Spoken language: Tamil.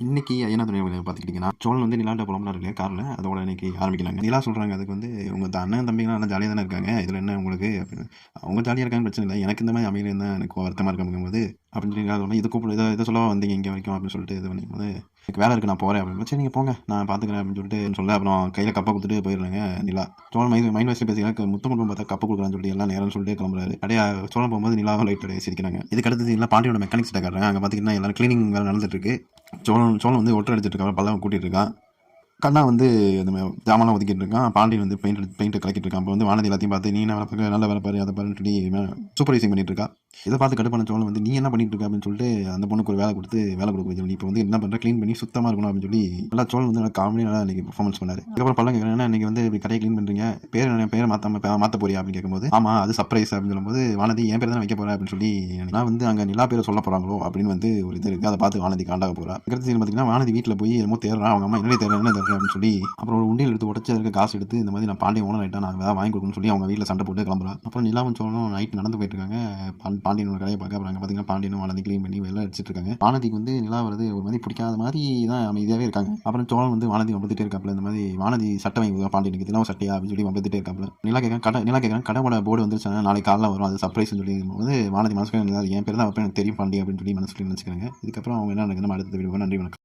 இன்னைக்கு ஐயனா துணை பார்த்துக்கிட்டிங்கன்னா, சோழன் வந்து நிலாண்ட புலம்புனாரு இல்லையா கார்ல, அதோட இன்னைக்கு ஆரம்பிக்கிறாங்க. நிலா சொல்றாங்க அதுக்கு வந்து, "உங்க அண்ணன் தம்பிங்கலாம் நல்லா ஜாலியா தானே இருக்காங்க. இதில என்ன உங்களுக்கு?" அப்படின்னு. அவங்க ஜாலியா இருக்காங்கன்னு பிரச்சனை இல்ல. எனக்கு இந்த மாரி அமையலன்னு தான் எனக்கு வருத்தமா இருக்கு அப்படிங்கும்போது, அப்படின்னு சொல்லி நிலா சொன்னோனே, "இது கூப்பிடு இத சொல்லவா வந்தீங்க இங்க வரைக்கும்?" அப்படின்னு சொல்லிட்டு இது பண்ணிக்கும்போது, "எனக்கு வேலை இருக்கு நான் போறேன்" அப்படின்னு. "சரி நீங்க போங்க நான் பார்த்துக்கிறேன்" அப்படின்னு சொல்லிட்டு சொல்ல, அப்புறம் கையில கப்ப குடுத்துட்டு போயிடுறாங்க நிலா. சோழன் மைண்ட் வாய்ஸ்ல பேசிக்கிறாங்க. முத்தம் கொடுக்கும் பார்த்தா கப்பு குடுக்குறான்னு சொல்லிட்டு எல்லாம் நேரம்னு சொல்லிட்டு கிளம்புறாரு. அப்படியே சோழன் போகும்போது நிலாவும் லைட் அடிச்சு சிரிக்கிறாங்க. இதுக்கு அடுத்தது எல்லாம் பாண்டியோட மெக்கானிக் செட்ட காட்டுறாங்க. அங்க பார்த்தீங்கன்னா எல்லாரும் கிளீனிங் வேலை நடந்துட்டு இருக்கு. சோழன் சோழன் வந்து ஒட்டர் அடிச்சிட்டு இருக்கான், பல்லவன் கூட்டிட்டு இருக்கான். கண்ணா வந்து இந்த ஜாமான்லாம் ஒதுக்கிட்டு இருக்கான். பாண்டியன் வந்து பெயிண்ட் கலக்கிட்டு இருக்கான். அப்போ வந்து வானதி எல்லாத்தையும் பார்த்து, நீ என்ன வேலை பார்க்க, நல்ல வேலை பாரு அதை பாருன்னு சொல்லி சூப்பர்வைசிங் பண்ணிட்டு இருக்கா. இதை பார்த்து கடுப்பான சோழன் வந்து, நீ என்ன பண்ணிட்டு இருக்க அப்படின்னு சொல்லிட்டு அந்த பொண்ணுக்கு ஒரு வேலை கொடுக்க சொல்லி, இப்போ வந்து என்ன பண்ற, க்ளீன் பண்ணி சுத்தமா இருக்கணும் அப்படின்னு சொல்லி நல்லா சோழன் வந்து நல்லா காமெடி நல்லா இன்னைக்கு பெர்ஃபார்மன்ஸ் பண்ணாரு. அதுக்கப்புறம் பல்லம் கேட்கறேன், இன்னைக்கு வந்து இப்படி கடையை க்ளீன் பண்றீங்க, பேரை மாத்த போறியா அப்படின்னு கேட்கும்போது, ஆமா அது சர்ப்ரைஸ் அப்படின்னு சொல்லும்போது, வானதி என் பேர் தான் வைக்க போறேன் அப்படின்னு சொல்லி, நான் வந்து அங்க நிலா பேரை சொல்ல போறாங்களோ அப்படின்னு வந்து ஒரு இது இருக்கு. அதை பார்த்து வானதி காண்டாக போறா. அடுத்த சீன் பார்த்தீங்கன்னா, வானதி வீட்டில் போய் என்னமோ தேடுறான். அவங்க அம்மா என்ன தேடுறேன் அப்படின்னு சொல்லி, அப்புறம் ஒரு உண்டியல் எடுத்து உடச்சி இருக்க காசு எடுத்து, இந்த மாதிரி நான் பாண்டியன் ஓனர் ஆயிட்டா நான் ஏதாவது வாங்கி கொடுக்கணும்னு சொல்லி அவங்க வீட்டில் சண்டை போட்டு கிளம்புறா. அப்புறம் நிலாவும் சோழனும் நைட் நடந்து போயிட்டு இருக்காங்க. பாண்டியனோட கடையை பார்க்க அப்புறம் பார்த்தீங்கன்னா பாண்டியனும் வானதி க்ளீன் பண்ணி வெளில அடிச்சிட்டு இருக்காங்க. வானதிக்கு வந்து நிலா வருது ஒரு மாதிரி பிடிக்காத மாதிரி தான் அமைதியாகவே இருக்காங்க. அப்புறம் சோழன் வந்து வானதி வம்பத்துட்டே இருக்காப்புல, இந்த மாதிரி வானதி சட்டை வாங்கி கொடுத்தா பாண்டியனுக்கு, இதெல்லாம் சட்டையா அப்படின்னு சொல்லி வம்பத்துட்டே இருக்காப்புல. நிலா கேட்கறேன் கடையோட போர்டு வந்துருச்சு நாளைக்கு காலைல வரும், அது சர்ப்ரைஸ் சொல்லி போது வானதி மனசுக்கு என் பேர் தான் வைப்பேன் எனக்கு தெரியும் பாண்டி அப்படின்னு சொல்லி மனசுல நினைச்சுக்கிறாங்க. இதுக்கப்புறம் அவங்க என்ன நடக்குதுன்னு அடுத்த வீடியோ. நன்றி வணக்கம்.